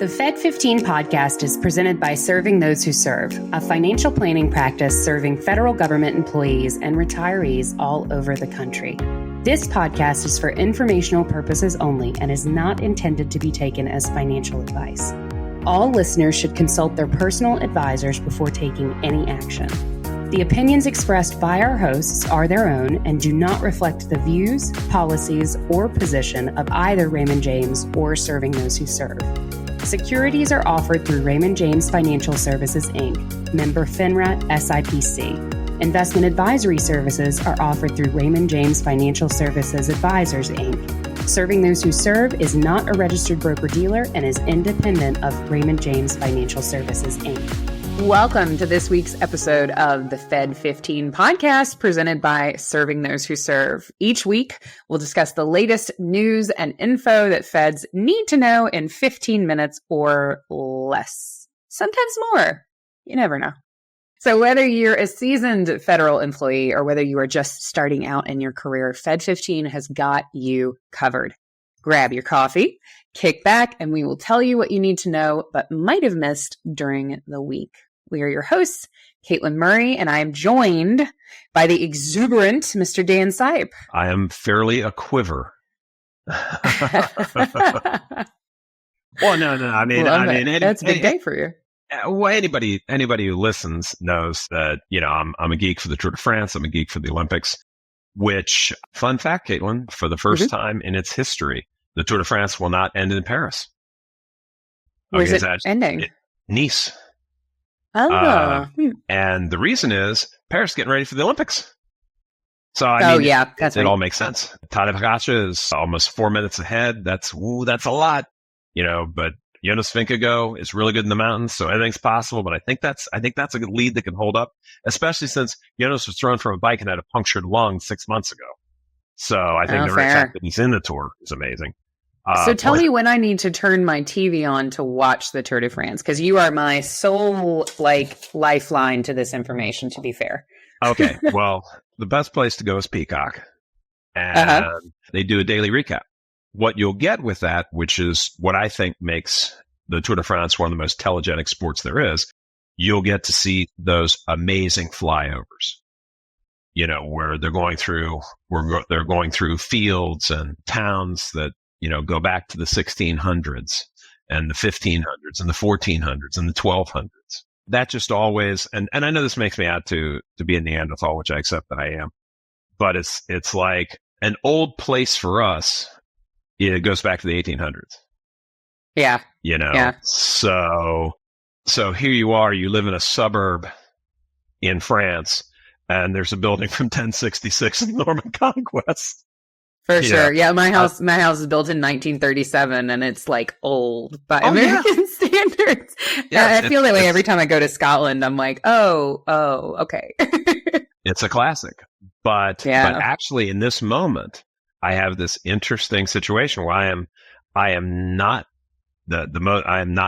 The Fed15 podcast is presented by Serving Those Who Serve, a financial planning practice serving federal government employees and retirees all over the country. This podcast is for informational purposes only and is not intended to be taken as financial advice. All listeners should consult their personal advisors before taking any action. The opinions expressed by our hosts are their own and do not reflect the views, policies, or position of either Raymond James or Serving Those Who Serve. Securities are offered through Raymond James Financial Services, Inc., member FINRA SIPC. Investment advisory services are offered through Raymond James Financial Services Advisors, Inc. Serving Those Who Serve is not a registered broker-dealer and is independent of Raymond James Financial Services, Inc. Welcome to this week's episode of the Fed15 podcast presented by Serving Those Who Serve. Each week, we'll discuss the latest news and info that Feds need to know in 15 minutes or less. Sometimes more. You never know. So whether you're a seasoned federal employee or whether you are just starting out in your career, Fed15 has got you covered. Grab your coffee, kick back, and we will tell you what you need to know but might have missed during the week. We are your hosts, Katelyn Murray, and I am joined by the exuberant Mr. Dan Sipe. I am fairly a quiver. Well, no. I mean, that's a big day for you. Well, anybody who listens knows that, you know, I'm a geek for the Tour de France. I'm a geek for the Olympics, which, fun fact, Katelyn, for the first time in its history, the Tour de France will not end in Paris. Where's it ending? Nice. Oh. And the reason is Paris getting ready for the Olympics. So, that's it all makes sense. Tadej Pogačar is almost 4 minutes ahead. That's a lot, you know, but Jonas Vingegaard is really good in the mountains, so anything's possible. But I think that's a good lead that can hold up, especially since Jonas was thrown from a bike and had a punctured lung 6 months ago. So I think the very fact that he's in the Tour is amazing. So tell me when I need to turn my TV on to watch the Tour de France, because you are my sole lifeline to this information, to be fair. Okay, well, the best place to go is Peacock, and they do a daily recap. What you'll get with that, which is what I think makes the Tour de France one of the most telegenic sports there is, you'll get to see those amazing flyovers. You know, where they're going through fields and towns that, you know, go back to the 1600s and the 1500s and the 1400s and the 1200s. That just always, and I know this makes me out to be a Neanderthal, which I accept that I am, but it's like an old place for us. It goes back to the 1800s. Yeah. You know, yeah. So here you are, you live in a suburb in France and there's a building from 1066 in the Norman Conquest. For sure. Yeah, my house is built in 1937 and it's like old by American standards. Yeah, I feel that way every time I go to Scotland. I'm like, oh, okay. It's a classic. But actually in this moment, I have this interesting situation where I am not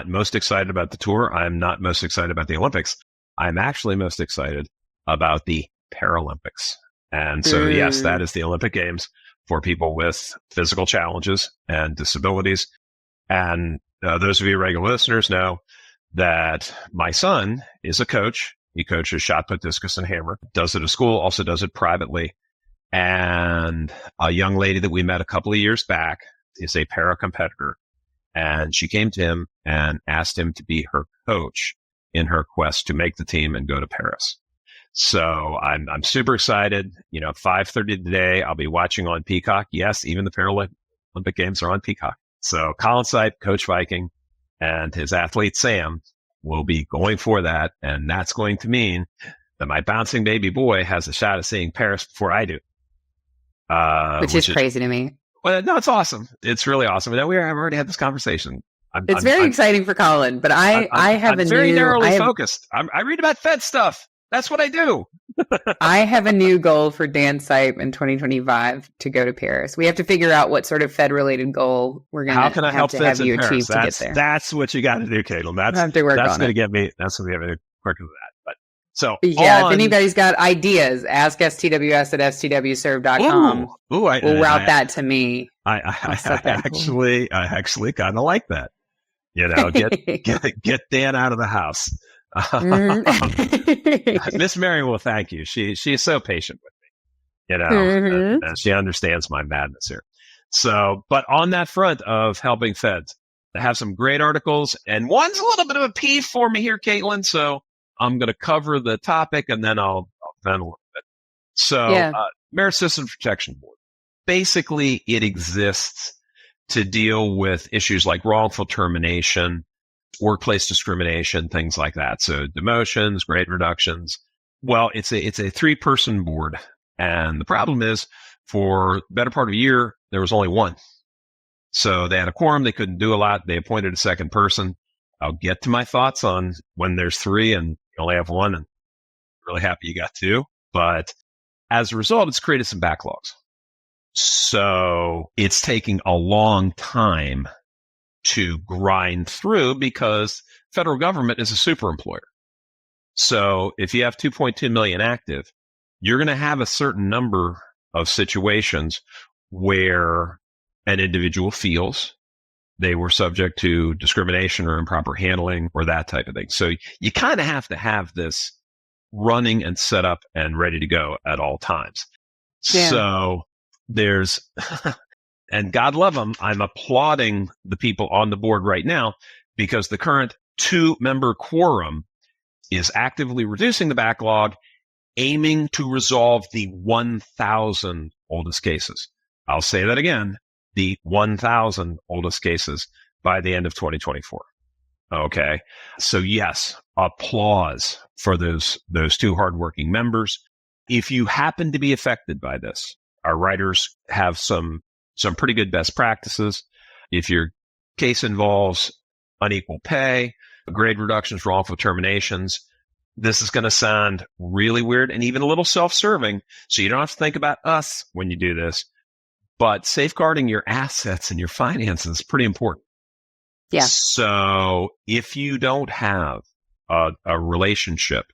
most excited about the Tour. I am not most excited about the Olympics. I'm actually most excited about the Paralympics. And so, yes, that is the Olympic Games for people with physical challenges and disabilities. And those of you regular listeners know that my son is a coach. He coaches shot put, discus, and hammer. Does it at school, also does it privately. And a young lady that we met a couple of years back is a para competitor. And she came to him and asked him to be her coach in her quest to make the team and go to Paris. So I'm super excited. You know, 5:30 today, I'll be watching on Peacock. Yes, even the Paralympic Games are on Peacock. So Colin Sipe, Coach Viking, and his athlete Sam will be going for that. And that's going to mean that my bouncing baby boy has a shot of seeing Paris before I do. Which is crazy to me. Well, no, it's awesome. It's really awesome. And I've already had this conversation. It's very exciting for Colin, but I'm very narrowly focused. I read about Fed stuff. That's what I do. I have a new goal for Dan Sipe in 2025 to go to Paris. We have to figure out what sort of Fed-related goal we're going to have you achieve to get there. That's what you got to do, Katelyn. That's going to get me. That's going to get me quicker than that. But so if anybody's got ideas, ask STWS at stwserve.com. We'll route that to me. I actually kind of like that. Get Dan out of the house. Miss Mary will thank you. She is so patient with me, and she understands my madness here. So, but on that front of helping feds, they have some great articles, and one's a little bit of a peeve for me here, Katelyn. So I'm going to cover the topic and then I'll vent a little bit. So, Merit System Protection Board. Basically, it exists to deal with issues like wrongful termination, workplace discrimination, things like that. So demotions, grade reductions. Well, it's a 3-person board. And the problem is, for the better part of a year, there was only one. So they had a quorum. They couldn't do a lot. They appointed a second person. I'll get to my thoughts on when there's 3 and you only have 1. And really happy you got 2. But as a result, it's created some backlogs. So it's taking a long time to grind through because federal government is a super employer. So if you have 2.2 million active, you're going to have a certain number of situations where an individual feels they were subject to discrimination or improper handling or that type of thing. So you kind of have to have this running and set up and ready to go at all times. Yeah. So there's, and God love them, I'm applauding the people on the board right now because the current 2-member quorum is actively reducing the backlog, aiming to resolve the 1,000 oldest cases. I'll say that again, the 1,000 oldest cases by the end of 2024. Okay. So yes, applause for those 2 hardworking members. If you happen to be affected by this, our writers have some pretty good best practices. If your case involves unequal pay, grade reductions, wrongful terminations, this is going to sound really weird and even a little self-serving. So you don't have to think about us when you do this, but safeguarding your assets and your finances is pretty important. Yeah. So if you don't have a relationship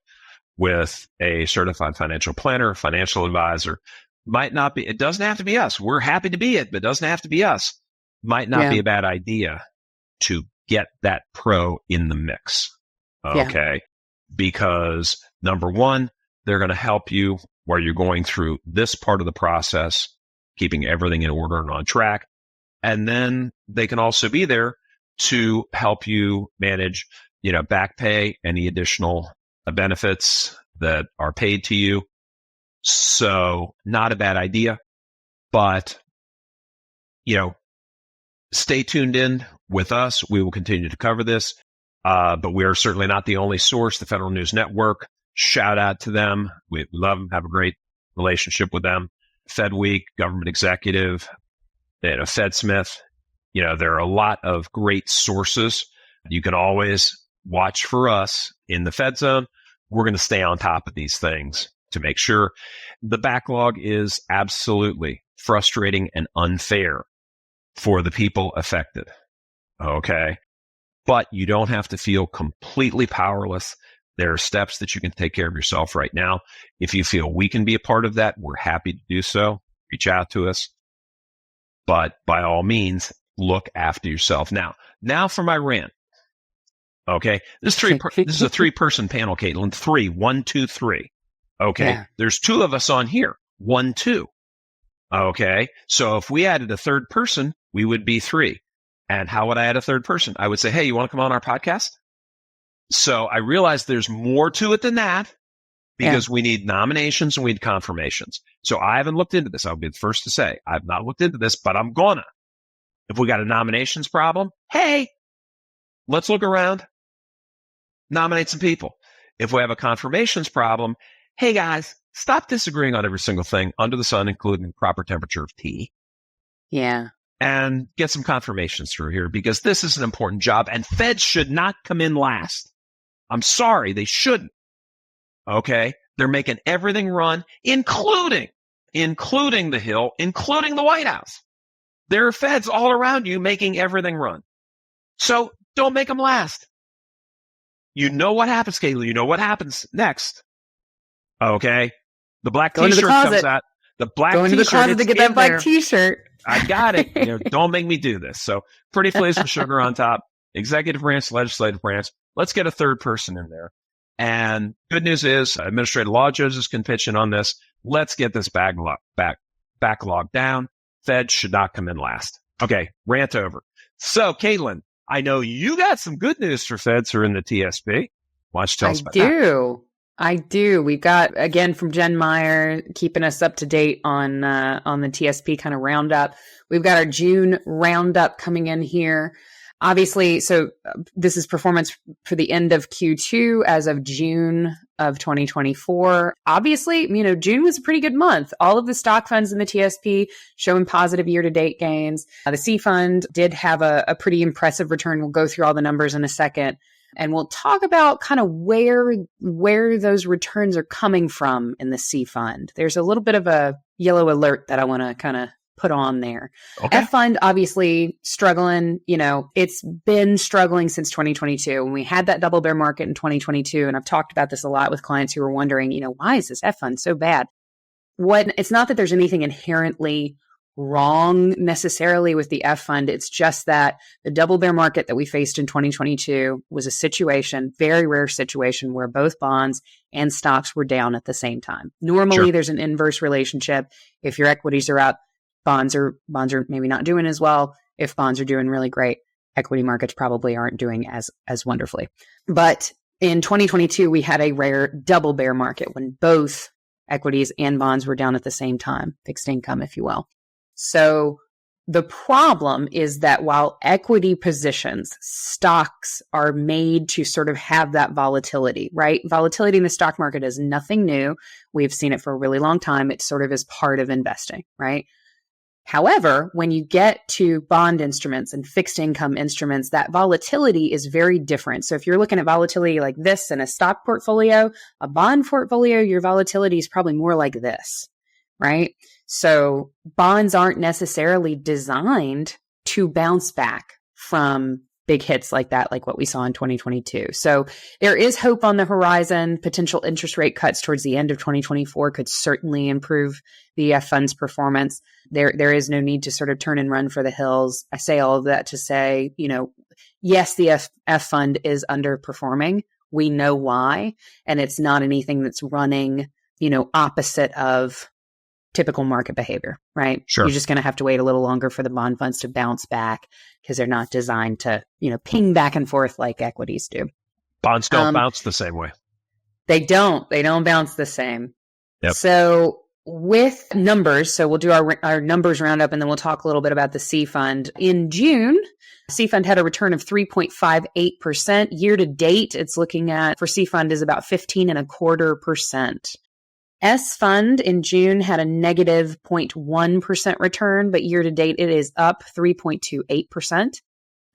with a certified financial planner, financial advisor, might not be, it doesn't have to be us. We're happy to be it, but it doesn't have to be us. Might not be a bad idea to get that pro in the mix. Okay. Yeah. Because number one, they're going to help you where you're going through this part of the process, keeping everything in order and on track. And then they can also be there to help you manage, back pay, any additional benefits that are paid to you. So not a bad idea, but, stay tuned in with us. We will continue to cover this. But we are certainly not the only source. The Federal News Network, shout out to them. We love them, have a great relationship with them. Fed Week, Government Executive, FedSmith. There are a lot of great sources. You can always watch for us in the Fed Zone. We're going to stay on top of these things to make sure. The backlog is absolutely frustrating and unfair for the people affected. Okay. But you don't have to feel completely powerless. There are steps that you can take care of yourself right now. If you feel we can be a part of that, we're happy to do so. Reach out to us. But by all means, look after yourself. Now for my rant. Okay. This is a 3-person panel, Katelyn. 3, 1, 2, 3. Okay. Yeah. There's 2 of us on here. 1, 2. Okay. So if we added a 3rd person, we would be 3. And how would I add a 3rd person? I would say, hey, you want to come on our podcast? So I realize there's more to it than that because we need nominations and we need confirmations. So I haven't looked into this. I'll be the first to say I've not looked into this, but I'm gonna. If we got a nominations problem, hey, let's look around, nominate some people. If we have a confirmations problem, hey guys, stop disagreeing on every single thing under the sun, including proper temperature of tea. Yeah. And get some confirmations through here because this is an important job and feds should not come in last. I'm sorry, they shouldn't. Okay. They're making everything run, including the Hill, including the White House. There are feds all around you making everything run. So don't make them last. You know what happens, Katelyn. You know what happens next. Okay. The black t-shirt comes out. The black Go into t-shirt. The closet to get that black t-shirt. I got it. Don't make me do this. So pretty please with sugar on top. executive branch, legislative branch. Let's get a third person in there. And good news is administrative law judges can pitch in on this. Let's get this backlog down. Fed should not come in last. Okay, rant over. So, Katelyn, I know you got some good news for feds who are in the TSP. Why don't you tell us about that? I do. We've got, again, from Jen Meyer, keeping us up to date on the TSP kind of roundup. We've got our June roundup coming in here. Obviously, so this is performance for the end of Q2 as of June of 2024. Obviously, June was a pretty good month. All of the stock funds in the TSP showing positive year-to-date gains. The C fund did have a pretty impressive return. We'll go through all the numbers in a second. And we'll talk about kind of where those returns are coming from in the C fund. There's a little bit of a yellow alert that I want to kind of put on there. Okay. F fund, obviously struggling. It's been struggling since 2022. And we had that double bear market in 2022. And I've talked about this a lot with clients who are wondering, why is this F fund so bad? It's not that there's anything inherently wrong necessarily with the F fund. It's just that the double bear market that we faced in 2022 was a situation, very rare situation, where both bonds and stocks were down at the same time. Normally, There's an inverse relationship. If your equities are up, bonds are maybe not doing as well. If bonds are doing really great, equity markets probably aren't doing as wonderfully. But in 2022, we had a rare double bear market when both equities and bonds were down at the same time, fixed income, if you will. So the problem is that while equity positions, stocks are made to sort of have that volatility, right? Volatility in the stock market is nothing new. We've seen it for a really long time. It sort of is part of investing, right? However, when you get to bond instruments and fixed income instruments, that volatility is very different. So if you're looking at volatility like this in a stock portfolio, a bond portfolio, your volatility is probably more like this, right? So bonds aren't necessarily designed to bounce back from big hits like that, like what we saw in 2022. So there is hope on the horizon. Potential interest rate cuts towards the end of 2024 could certainly improve the F fund's performance. There is no need to sort of turn and run for the hills. I say all of that to say, yes, the F fund is underperforming. We know why. And it's not anything that's running, opposite of typical market behavior, right? Sure. You're just going to have to wait a little longer for the bond funds to bounce back because they're not designed to, ping back and forth like equities do. Bonds don't bounce the same way. They don't bounce the same. Yep. So with numbers, so we'll do our numbers roundup and then we'll talk a little bit about the C fund. In June, C fund had a return of 3.58%. Year to date, it's looking at, for C fund, is about 15.25%. S fund in June had a negative 0.1% return, but year to date it is up 3.28%.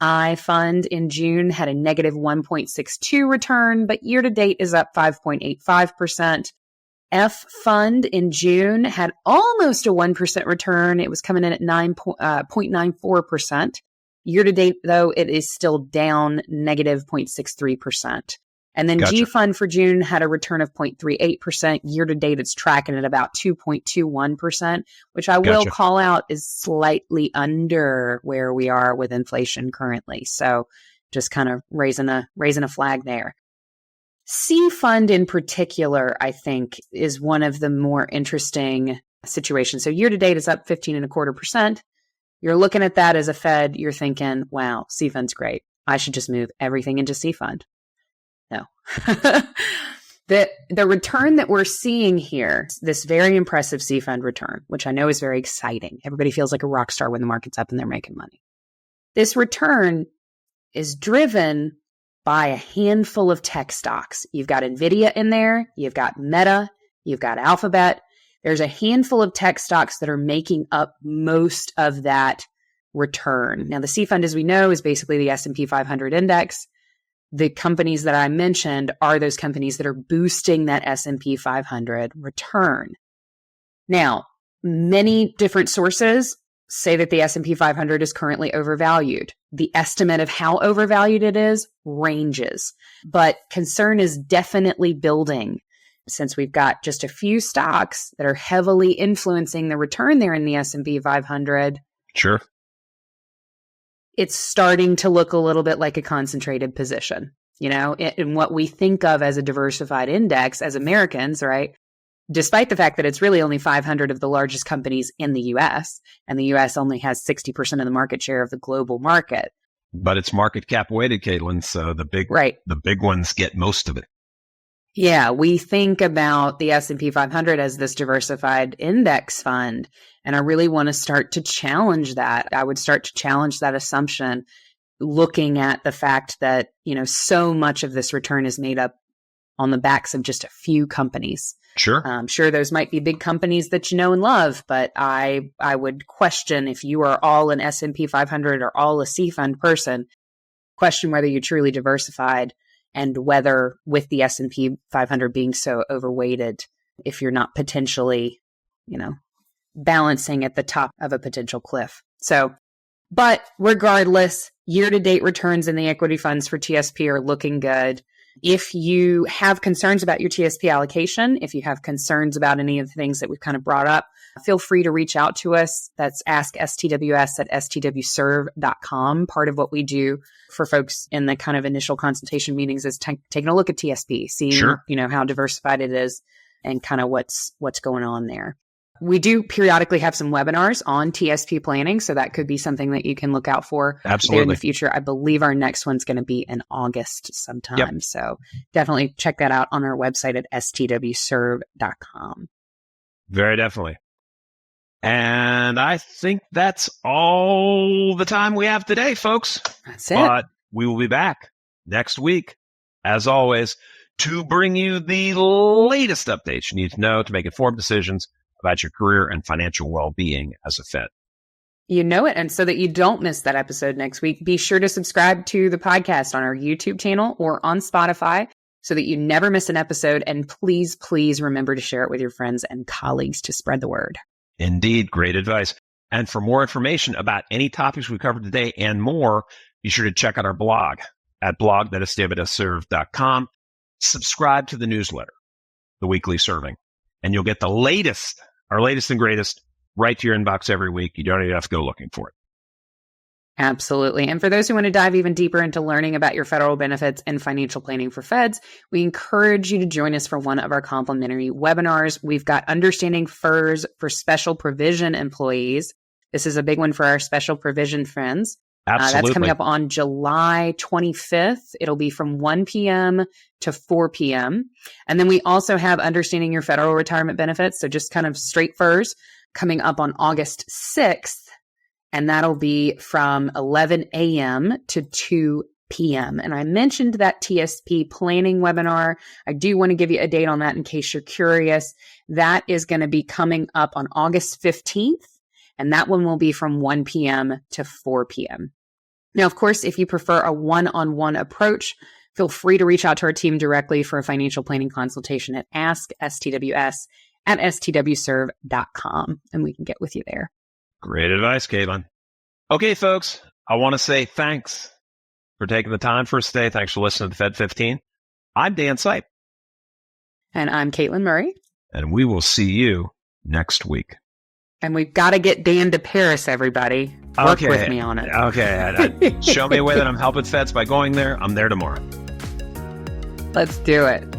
I fund in June had a negative 1.62 return, but year to date is up 5.85%. F fund in June had almost a 1% return. It was coming in at 0.94%. Year to date, though, it is still down negative 0.63%. And then Gotcha. G fund for June had a return of 0.38%. Year to date, it's tracking at about 2.21%, which I will call out is slightly under where we are with inflation currently. So just kind of raising a flag there. C fund in particular, I think, is one of the more interesting situations. So year to date is up 15.25%. You're looking at that as a Fed, you're thinking, wow, C fund's great. I should just move everything into C fund. No. The return that we're seeing here, this very impressive C fund return, which I know is very exciting. Everybody feels like a rock star when the market's up and they're making money. This return is driven by a handful of tech stocks. You've got NVIDIA in there, you've got Meta, you've got Alphabet. There's a handful of tech stocks that are making up most of that return. Now, the C fund, as we know, is basically the S&P 500 index. The companies that I mentioned are those companies that are boosting that S&P 500 return. Now, many different sources say that the S&P 500 is currently overvalued. The estimate of how overvalued it is ranges, but concern is definitely building since we've got just a few stocks that are heavily influencing the return there in the S&P 500. Sure. it's starting to look a little bit like a concentrated position, in what we think of as a diversified index as Americans, right? Despite the fact that it's really only 500 of the largest companies in the US, and the US only has 60% of the market share of the global market. But it's market cap weighted, Katelyn, so the big ones get most of it. Yeah, we think about the S&P 500 as this diversified index fund, and I really want to start to challenge that. I would start to challenge that assumption, looking at the fact that, so much of this return is made up on the backs of just a few companies. Sure. Sure, those might be big companies that you know and love, but I would question if you are all an S&P 500 or all a C fund person, question whether you're truly diversified and whether with the S&P 500 being so overweighted, if you're not potentially, balancing at the top of a potential cliff. So, but regardless, year-to-date returns in the equity funds for TSP are looking good. If you have concerns about your TSP allocation, if you have concerns about any of the things that we've kind of brought up, feel free to reach out to us. That's ask.stws@stwserve.com. Part of what we do for folks in the kind of initial consultation meetings is taking a look at TSP, seeing, how diversified it is and kind of what's going on there. We do periodically have some webinars on TSP planning, so that could be something that you can look out for there in the future. I believe our next one's going to be in August sometime. Yep. So definitely check that out on our website at stwserve.com. Very definitely. And I think that's all the time we have today, folks. That's it. But we will be back next week, as always, to bring you the latest updates you need to know to make informed decisions about your career and financial well-being as a Fed. You know it. And so that you don't miss that episode next week, be sure to subscribe to the podcast on our YouTube channel or on Spotify so that you never miss an episode. And please, please remember to share it with your friends and colleagues to spread the word. Indeed. Great advice. And for more information about any topics we covered today and more, be sure to check out our blog at blog.stwserve.com. Subscribe to the newsletter, the weekly serving, and you'll get the latest, our latest and greatest, right to your inbox every week. You don't even have to go looking for it. Absolutely. And for those who want to dive even deeper into learning about your federal benefits and financial planning for feds, we encourage you to join us for one of our complimentary webinars. We've got Understanding FERS for Special Provision Employees. This is a big one for our special provision friends. Absolutely. That's coming up on July 25th. It'll be from 1 p.m. to 4 p.m. And then we also have Understanding Your Federal Retirement Benefits. So just kind of straight FERS coming up on August 6th. And that'll be from 11 a.m. to 2 p.m. And I mentioned that TSP planning webinar. I do want to give you a date on that in case you're curious. That is going to be coming up on August 15th. And that one will be from 1 p.m. to 4 p.m. Now, of course, if you prefer a one-on-one approach, feel free to reach out to our team directly for a financial planning consultation at ask.stws@stwserve.com, and we can get with you there. Great advice, Katelyn. Okay, folks, I want to say thanks for taking the time for us today. Thanks for listening to Fed15. I'm Dan Sipe. And I'm Katelyn Murray. And we will see you next week. And we've got to get Dan to Paris, everybody. Work with me on it. Okay. Show me a way that I'm helping feds by going there. I'm there tomorrow. Let's do it.